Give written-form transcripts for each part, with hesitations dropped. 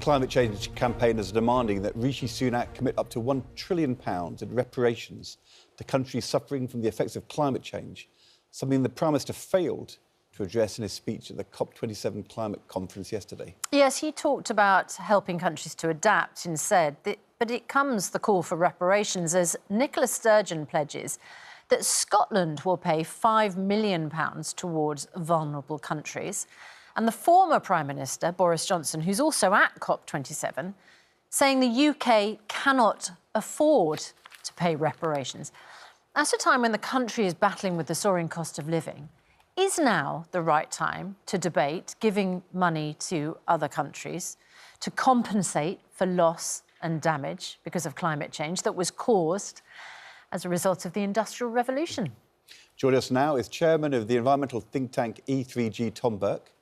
climate change campaigners are demanding that Rishi Sunak commit up to £1 trillion in reparations to countries suffering from the effects of climate change, something the Prime Minister failed to address in his speech at the COP27 climate conference yesterday. Yes, he talked about helping countries to adapt instead, but it comes, the call for reparations, as Nicola Sturgeon pledges that Scotland will pay £5 million towards vulnerable countries. And the former Prime Minister, Boris Johnson, who's also at COP27, saying the UK cannot afford to pay reparations. At a time when the country is battling with the soaring cost of living, is now the right time to debate giving money to other countries to compensate for loss and damage because of climate change that was caused as a result of the Industrial Revolution? Joining us now is chairman of the environmental think tank E3G, Tom Burke,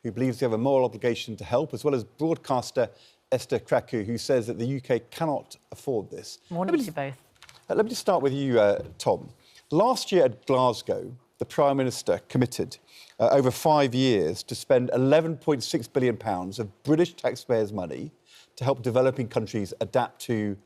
who believes we have a moral obligation to help, as well as broadcaster Esther Kraku, who says that the UK cannot afford this. Morning to you both. Let me just start with you, Tom. Last year at Glasgow, the Prime Minister committed over 5 years to spend £11.6 billion of British taxpayers' money to help developing countries adapt to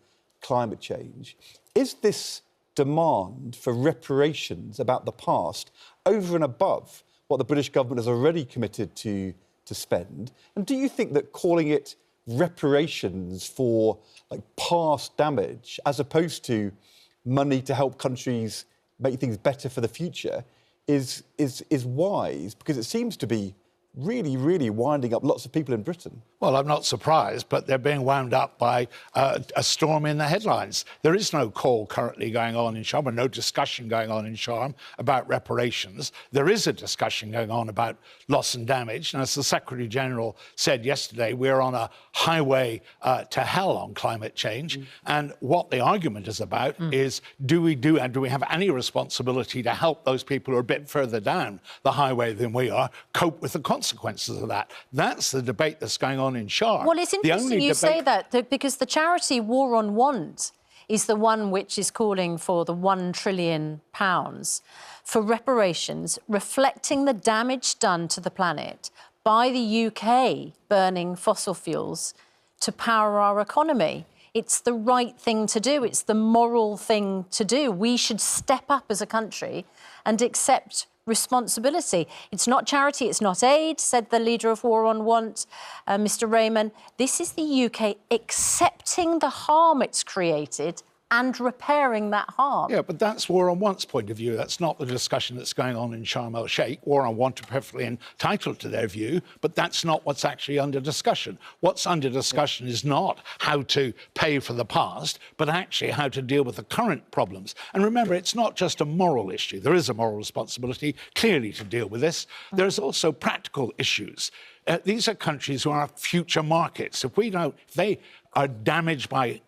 climate change. Is this demand for reparations about the past over and above what the British government has already committed to spend? And do you think that calling it reparations for past damage, as opposed to money to help countries make things better for the future, is wise? Because it seems to be really winding up lots of people in Britain. Well, I'm not surprised, but they're being wound up by a storm in the headlines. There is no call currently going on in Sharm, no discussion going on in Sharm about reparations. There is a discussion going on about loss and damage. And as the Secretary-General said yesterday, we're on a highway to hell on climate change. And what the argument is about is, do we have any responsibility to help those people who are a bit further down the highway than we are cope with the consequences of that? That's the debate that's going on in Sharm. Well, it's interesting you say that, because the charity War on Want is the one which is calling for the £1 trillion for reparations, reflecting the damage done to the planet by the UK burning fossil fuels to power our economy. It's the right thing to do. It's the moral thing to do. We should step up as a country and accept responsibility. It's not charity, it's not aid, said the leader of War on Want, Mr. Raymond. This is the UK accepting the harm it's created and repairing that harm. Yeah, but that's War on Want's point of view. That's not the discussion that's going on in Sharm el-Sheikh. War on Want are perfectly entitled to their view, but that's not what's actually under discussion. What's under discussion is not how to pay for the past, but actually how to deal with the current problems. And remember, it's not just a moral issue. There is a moral responsibility, clearly, to deal with this. There's also practical issues. These are countries who are future markets. If they are damaged by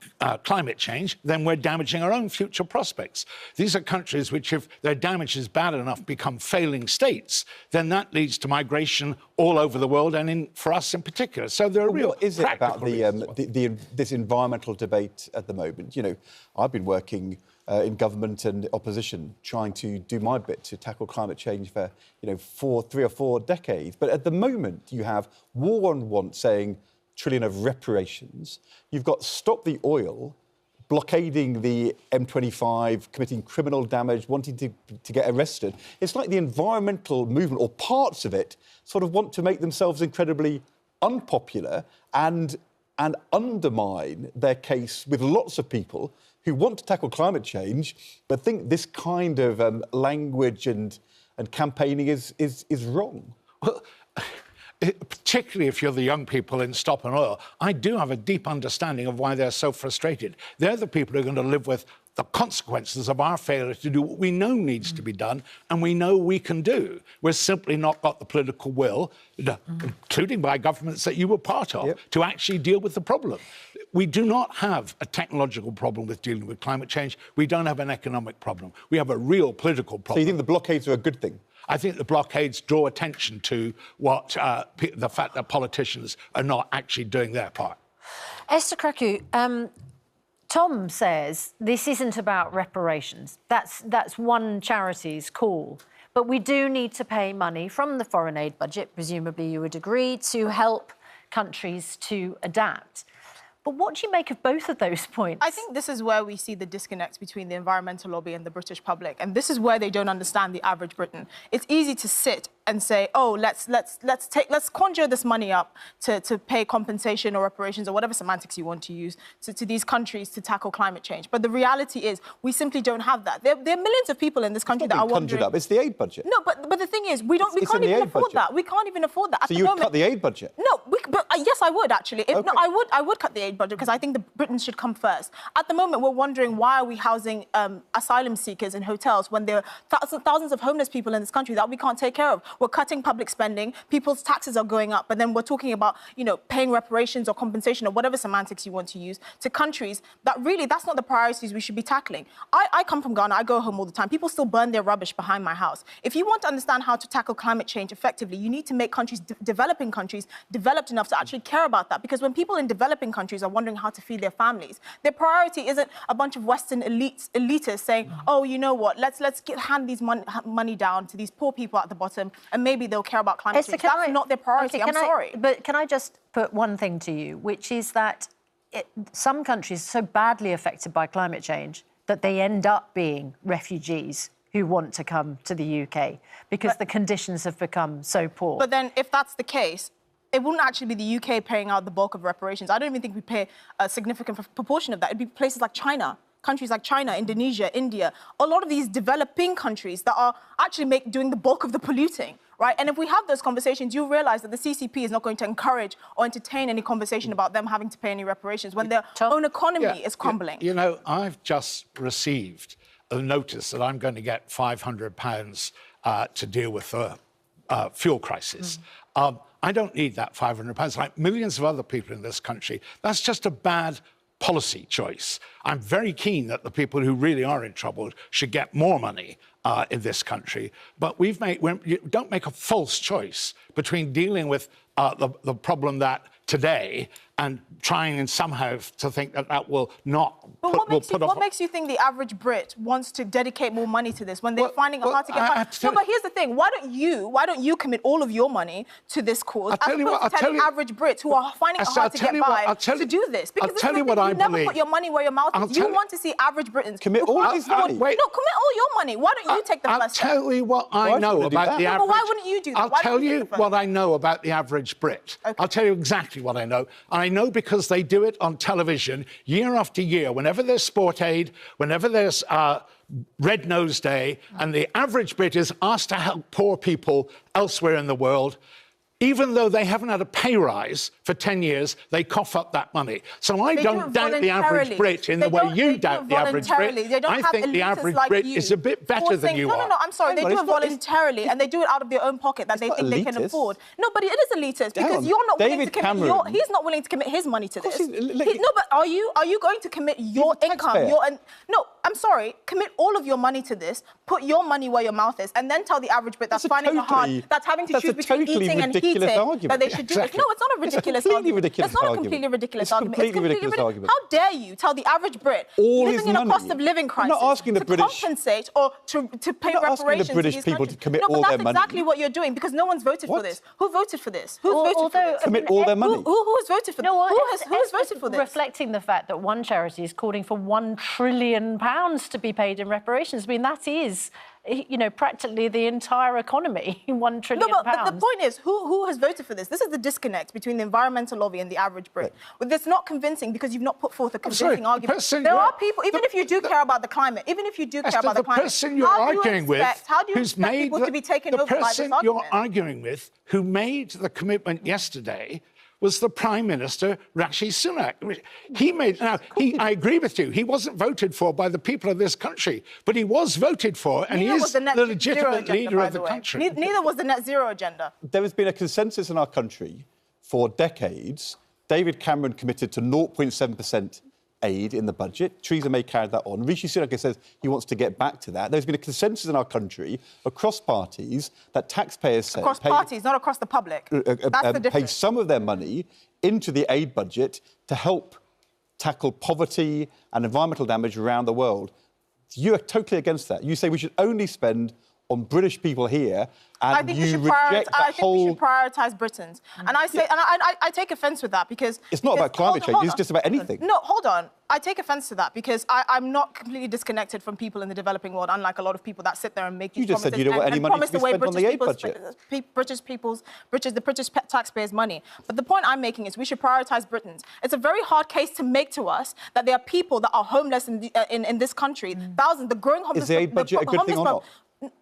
climate change, then we're damaging our own future prospects. These are countries which, if their damage is bad enough, become failing states, then that leads to migration all over the world, and for us in particular. So there are real what is it about practical this environmental debate at the moment? You know, I've been working in government and opposition, trying to do my bit to tackle climate change for 3 or 4 decades. But at the moment, you have War on Want saying trillion of reparations. You've got Stop the Oil blockading the M25, committing criminal damage, wanting to get arrested. It's like the environmental movement, or parts of it, sort of want to make themselves incredibly unpopular and undermine their case with lots of people who want to tackle climate change, but think this kind of language and campaigning is wrong. Well, particularly if you're the young people in Stop and Oil, I do have a deep understanding of why they're so frustrated. They're the people who are going to live with the consequences of our failure to do what we know needs to be done and we know we can do. We've simply not got the political will, including by governments that you were part of, to actually deal with the problem. We do not have a technological problem with dealing with climate change. We don't have an economic problem. We have a real political problem. So you think the blockades are a good thing? I think the blockades draw attention to what the fact that politicians are not actually doing their part. Esther Kraku, Tom says this isn't about reparations. That's one charity's call. But we do need to pay money from the foreign aid budget, presumably you would agree, to help countries to adapt. But what do you make of both of those points? I think this is where we see the disconnect between the environmental lobby and the British public. And this is where they don't understand the average Briton. It's easy to sit and say, oh, let's conjure this money up to pay compensation or reparations or whatever semantics you want to use to these countries to tackle climate change. But the reality is we simply don't have that. There are millions of people in this country that are wondering... Up. It's the aid budget. No, but the thing is, we can't even afford that. We can't even afford that. So you would cut the aid budget? No, yes, I would actually. No, I would cut the aid budget because I think the Britons should come first. At the moment, we're wondering why are we housing asylum seekers in hotels when there are thousands of homeless people in this country that we can't take care of. We're cutting public spending, people's taxes are going up, but then we're talking about, paying reparations or compensation or whatever semantics you want to use to countries that really, that's not the priorities we should be tackling. I come from Ghana, I go home all the time. People still burn their rubbish behind my house. If you want to understand how to tackle climate change effectively, you need to make countries, developing countries, developed enough to actually care about that. Because when people in developing countries are wondering how to feed their families, their priority isn't a bunch of Western elitists saying, oh, you know what, let's hand these money down to these poor people at the bottom and maybe they'll care about climate change. That's not their priority. I'm sorry. But can I just put one thing to you, which is that some countries are so badly affected by climate change that they end up being refugees who want to come to the UK because the conditions have become so poor. But then if that's the case, it wouldn't actually be the UK paying out the bulk of reparations. I don't even think we pay a significant proportion of that. It'd be places like China. Countries like China, Indonesia, India, a lot of these developing countries that are actually doing the bulk of the polluting, right? And if we have those conversations, you realise that the CCP is not going to encourage or entertain any conversation about them having to pay any reparations when their own economy is crumbling. I've just received a notice that I'm going to get £500 to deal with the fuel crisis. I don't need that £500, like millions of other people in this country. That's just a bad policy choice. I'm very keen that the people who really are in trouble should get more money in this country. But don't make a false choice between dealing with the problem that today and trying and somehow to think that will not... But what makes you think the average Brit wants to dedicate more money to this when they're finding it hard to get money? No, but here's the thing. Why don't you commit all of your money to this cause as opposed to telling average Brits who are finding it hard to get by to do this? Because you never put your money where your mouth is. You want to see average Britons... Commit all his money? No, commit all your money. Why don't you take the first step? I'll tell you what I know about the average... But why wouldn't you do that? I'll tell you what I know about the average Brit. I'll tell you exactly what I know. And I know because they do it on television year after year, whenever there's sport aid, whenever there's Red Nose Day, and the average Brit is asked to help poor people elsewhere in the world. Even though they haven't had a pay rise for 10 years, they cough up that money. So I don't doubt the average Brit in the way you doubt the average Brit. I think the average Brit is a bit better than you are. No, I'm sorry. They do it voluntarily, and they do it out of their own pocket that they think they can afford. No, but it is elitist because you're not willing to commit. He's not willing to commit his money to this. No, but are you going to commit your income? No, I'm sorry. Commit all of your money to this. Put your money where your mouth is, and then tell the average Brit that's finding it hard, that's having to choose between eating and heating, that they should do this. No, it's not a ridiculous argument. It's not a completely ridiculous argument. It's completely ridiculous argument. How dare you tell the average Brit living in a cost of living crisis to compensate or to pay reparations to these people to commit all their money? No, but that's exactly what you're doing because no one's voted for this. Who voted for this? Who's voted for this? Commit all their money. Who has voted for this? Who has voted for this? Reflecting the fact that one charity is calling for £1 trillion to be paid in reparations. I mean, that is... practically the entire economy, £1 trillion. No, but the point is, who has voted for this? This is the disconnect between the environmental lobby and the average Brit. But it's not convincing because you've not put forth a convincing argument. There are people, even if you do care about the climate, how do you expect people to be taken over by this argument? The person you're arguing with who made the commitment yesterday was the Prime Minister, Rishi Sunak. I agree with you, he wasn't voted for by the people of this country, but he was voted for, and he is the legitimate leader of the country. Neither was the net zero agenda. There has been a consensus in our country for decades. David Cameron committed to 0.7% aid in the budget. Theresa May carried that on. Rishi Sunak says he wants to get back to that. There's been a consensus in our country across parties that taxpayers say... Across parties, not across the public. That's the difference. Pay some of their money into the aid budget to help tackle poverty and environmental damage around the world. You are totally against that. You say we should only spend on British people here, and I think we you should reject that I think we should prioritise Britons. And I say, and I take offence with that because... It's not about climate change, it's just about anything. No, hold on. I take offence to that because I'm not completely disconnected from people in the developing world, unlike a lot of people that sit there and make these promises. You just said you don't want any money to be spent on the aid budget. The British taxpayers' money. But the point I'm making is we should prioritise Britons. It's a very hard case to make to us that there are people that are homeless in this country. Thousands, the growing homeless... Is the aid budget a good thing or not?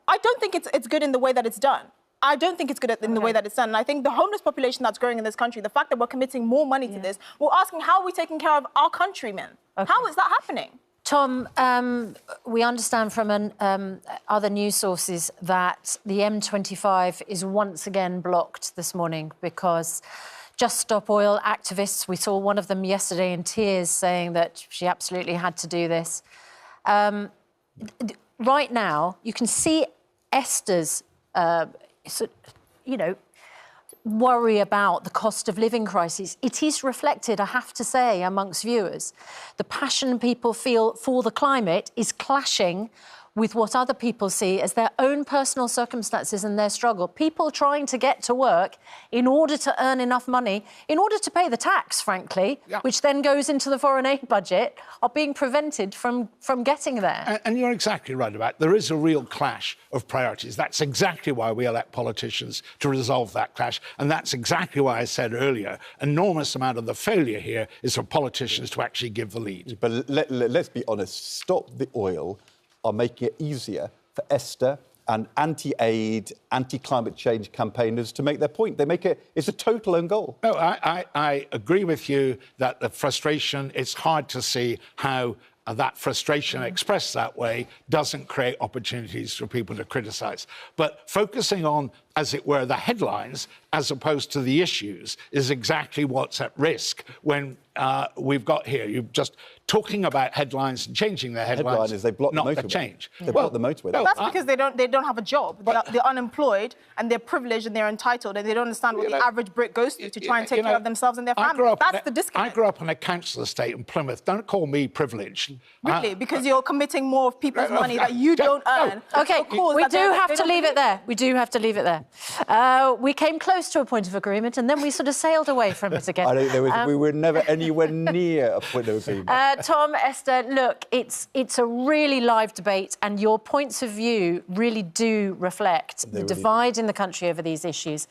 I don't think it's good in the way that it's done. I don't think it's good in the way that it's done. And I think the homeless population that's growing in this country, the fact that we're committing more money to this, we're asking how are we taking care of our countrymen? How is that happening? Tom, we understand from other news sources that the M25 is once again blocked this morning because Just Stop Oil activists, we saw one of them yesterday in tears saying that she absolutely had to do this. Right now, you can see Esther's, worry about the cost of living crisis. It is reflected, I have to say, amongst viewers. The passion people feel for the climate is clashing with what other people see as their own personal circumstances and their struggle. People trying to get to work in order to earn enough money, in order to pay the tax, frankly, which then goes into the foreign aid budget, are being prevented from getting there. And you're exactly right about it. There is a real clash of priorities. That's exactly why we elect politicians, to resolve that clash. And that's exactly why I said earlier, enormous amount of the failure here is for politicians to actually give the lead. But let's be honest, Stop the Oil are making it easier for Esther and anti-aid, anti-climate change campaigners to make their point. They make it, it's a total own goal. No, I agree with you that the frustration, it's hard to see how that frustration expressed that way doesn't create opportunities for people to criticise. But focusing on, as it were, the headlines as opposed to the issues is exactly what's at risk when we've got here. You're just talking about headlines and changing their headlines. Headline is they block the motorway. Not the change. They block the motorway. Well, that's because they don't have a job. They're unemployed and they're privileged and they're entitled and they don't understand what the average Brit goes through to try and take care of themselves and their family. That's the disconnect. I grew up in a council estate in Plymouth. Don't call me privileged. Really? Because you're committing more of people's money that you don't earn. OK, we do have to leave it there. We do have to leave it there. We came close to a point of agreement and then we sort of sailed away from it again. I don't think we were never anywhere near a point of agreement. Tom, Esther, look, it's a really live debate and your points of view really do reflect the divide in the country over these issues.